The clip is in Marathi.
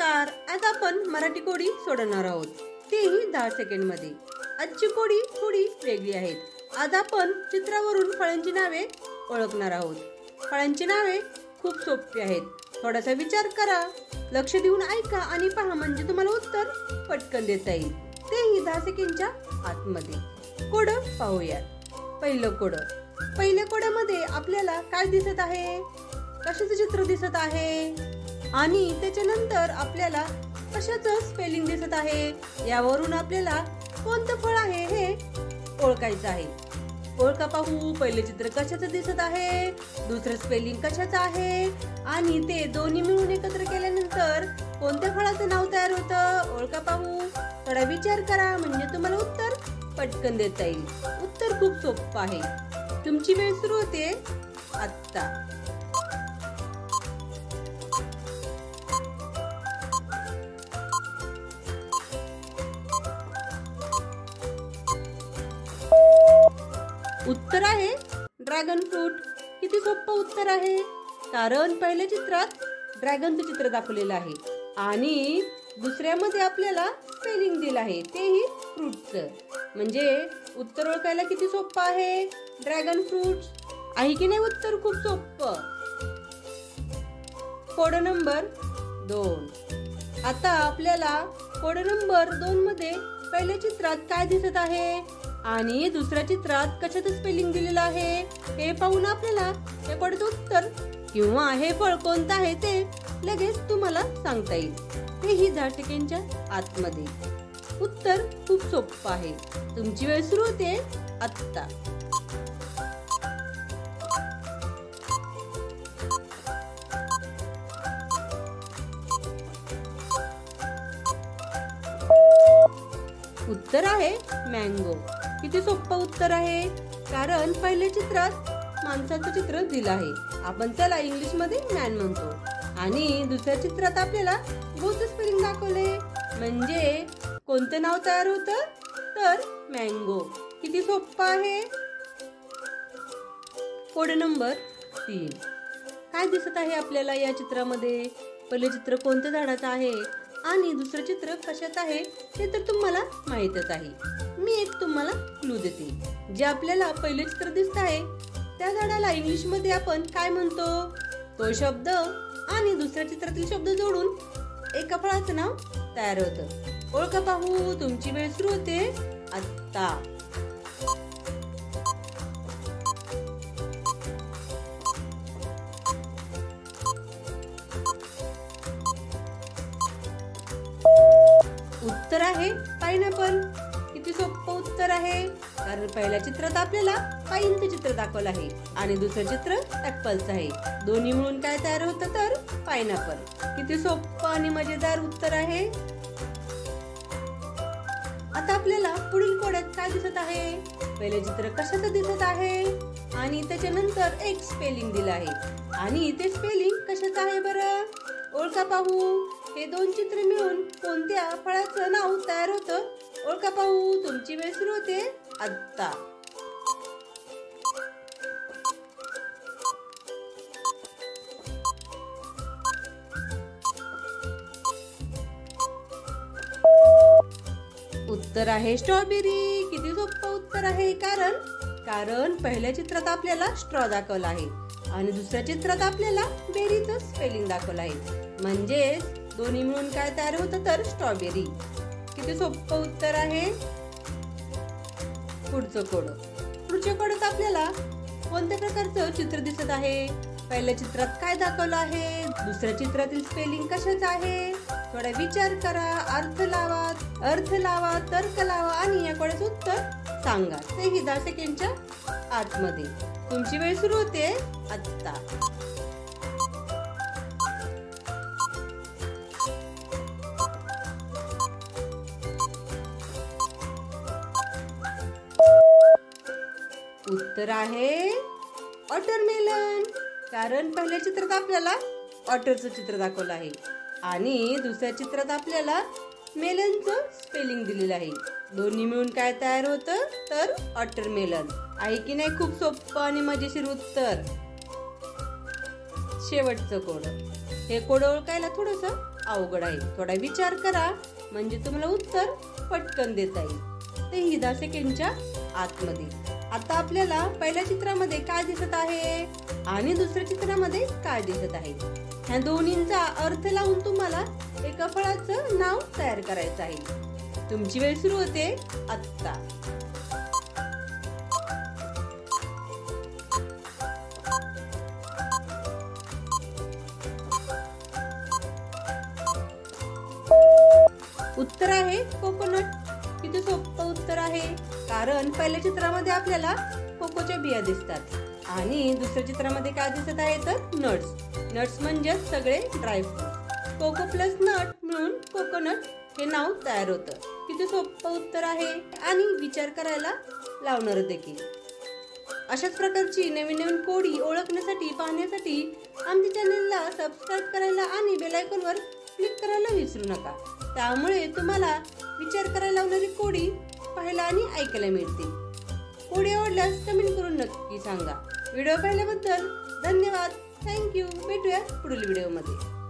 नमस्कार. आज आपण मराठी कोडी सोडवणार आहोत, तेही 10 सेकंड मध्ये. आजची कोडी थोडी वेगळी आहे. आज आपण चित्रावरून फळांची नावे ओळखणार आहोत. फळांची नावे खूप सोपी आहेत. थोडासा विचार करा, लक्ष देऊन ऐका आणि पहा, म्हणजे तुम्हाला उत्तर पटकन देता येईल, तेही 10 सेकंडच्या आतमध्ये. कोड पाहूया. पहिलं कोड. पहिल्या कोड्यामध्ये आपल्याला काय दिसत आहे? कशाचं चित्र दिसत आहे आणि त्याच्यानंतर आपल्याला कशाचं स्पेलिंग दिसत आहे. यावरून आपल्याला कोणतं फळ आहे हे ओळखायचं आहे. ओळखा पाहू. पहिले चित्र कशाचं दिसत आहे, दुसरं स्पेलिंग कशाचं आहे आणि ते दोन्ही मिळून एकत्र केल्यानंतर कोणत्या फळाचं नाव तयार होतं. ओळखा पाहू. थोडा विचार करा, म्हणजे तुम्हाला उत्तर पटकन देता येईल. उत्तर खूप सोपं आहे. तुमची वेळ सुरू होते आता. उत्तर आहे ड्रॅगन फ्रूट. किती सोपं उत्तर आहे, कारण पहिल्या चित्रात ड्रॅगनचं चित्र दाखवलेलं आहे आणि दुसऱ्यामध्ये आपल्याला स्पेलिंग दिलं आहे, तेही फ्रूटचं. म्हणजे उत्तर ओळखायला किती सोपं आहे. ड्रॅगन फ्रूट आहे की नाही. उत्तर खूप सोपं. Code number 2. आता आपल्याला कोड नंबर 2 मध्ये पहिल्या चित्रात काय दिसत आहे आणि दुसऱ्या चित्रात कशाचं स्पेलिंग दिलेलं आहे हे पाहून आपल्याला त्या कोड्याचं उत्तर किंवा हे फळ कोणतं आहे ते लगेच तुम्हाला सांगता येईल, तेही 10 सेकंडच्या आतमध्ये. उत्तर खूप सोपं आहे. तुमची वेळ सुरू होते आता. उत्तर आहे मँगो. किती सोपं उत्तर आहे, कारण पहिल्या चित्रात माणसाचं चित्र दिलं आहे, आपण त्याला इंग्लिश मध्ये मॅन म्हणतो, आणि दुसऱ्या चित्रात आपल्याला गोचं स्पेलिंग दाखवले, म्हणजे कोणतं नाव तयार होतं तर मँगो. किती सोपं आहे. Code number 3. काय दिसत आहे आपल्याला या चित्रामध्ये? पहिले चित्र कोणत्या झाडाचं आहे आणि दुसरं चित्र कशात आहे हे तर तुम्हाला माहीतच आहे. मी एक तुम्हाला क्लू देते. जे आपल्याला पहिले चित्र दिसत आहे त्या झाडाला इंग्लिश मध्ये आपण काय म्हणतो, तो शब्द आणि दुसऱ्या चित्रातील शब्द जोडून एका फळाचं नाव तयार होतं. ओळखा पाहू. तुमची वेळ सुरू होते आता. उत्तर आहे पायनॅपल. किती सोपं उत्तर आहे, कारण पहिल्या चित्रात आपल्याला पाईनचं चित्र दाखवलं आहे आणि दुसरं चित्र ऍपलचं आहे. दोन्ही मिळून काय तयार होतं तर पायनॅपल. किती सोपं आणि मजेदार उत्तर आहे. आता आपल्याला पुढील कोड्यात काय दिसत आहे? पहिले चित्र कशाचं दिसत आहे आणि त्याच्यानंतर एक स्पेलिंग दिलं आहे आणि ते स्पेलिंग कशाचं आहे बरं? ओळखा पाहू. हे दोन चित्र मिळून कोणत्या फळाचं नाव तयार होतं? ओळखा पाहू. तुमची वेळ सुरू होते आता. उत्तर आहे स्ट्रॉबेरी. किती सोपं उत्तर आहे, कारण पहिल्या चित्रात आपल्याला स्ट्रॉ दाखवला आहे आणि दुसऱ्या चित्रात आपल्याला बेरीचं स्पेलिंग दाखवलं आहे, म्हणजे दोन्ही मिळून काय तयार होतं तर स्ट्रॉबेरी. किती सोपं उत्तर आहे. पुढचं कोड. पुढच्या कोडात आपल्याला कोणत्या प्रकारचं चित्र दिसत आहे? पहिल्या चित्रात काय दाखवलं आहे, दुसऱ्या चित्रातील स्पेलिंग कशाचं आहे? थोडा विचार करा, अर्थ लावा, तर्क लावा आणि या कोड्याचं उत्तर सांगा, तेही 10 सेकंडच्या आतमध्ये. तुमची वेळ सुरू होते आता. उत्तर आहे वॉटरमेलन, कारण पहिल्या चित्रात आपल्याला वॉटरचं चित्र दाखवलं आहे आणि दुसऱ्या चित्रात आपल्याला मेलनचं स्पेलिंग दिलेलं आहे. दोन्ही मिळून काय तयार होतं तर वॉटरमेलन. आहे की नाही खूप सोपं आणि मजेशीर उत्तर. शेवटचं कोड. हे कोड ओळखायला थोडंसं अवघड आहे. थोडा विचार करा म्हणजे तुम्हाला उत्तर पटकन देता येईल. तेही 10 सेकंडच्या आतमध्ये. आता आपल्याला पहिल्या चित्रामध्ये काय दिसत आहे आणि दुसऱ्या चित्रामध्ये काय दिसत आहे, ह्या दोन्हींचा अर्थ लावून तुम्हाला एका फळाचं नाव तयार करायचं आहे. तुमची वेळ सुरू होते आत्ता. उत्तर आहे कोकोनट. किती सोपं उत्तर आहे, कारण पहिल्या चित्रामध्ये आपल्याला कोकोच्या बिया दिसतात आणि दुसऱ्या चित्रामध्ये काय दिसत आहे तर नट्स. नट्स म्हणजे सगळे ड्रायफ्रूट. कोको प्लस नट मिळून कोकोनट हे नाव तयार होतं. किती सोपं उत्तर आहे आणि विचार करायला लावणार देखील. अशाच प्रकारची नवीन नवीन कोडी ओळखण्यासाठी पाहण्यासाठी आमच्या चॅनलला सबस्क्राईब करायला आणि बेल आयकॉनवर क्लिक करायला विसरू नका. त्यामुळे तुम्हाला विचार करायला लावणारी कोडी पाहायला आणि ऐकायला मिळतील. कोडी आवडल्यास कमेंट करून नक्की सांगा. व्हिडिओ पाहिल्याबद्दल धन्यवाद. थँक्यू. भेटूया पुढील व्हिडिओमध्ये.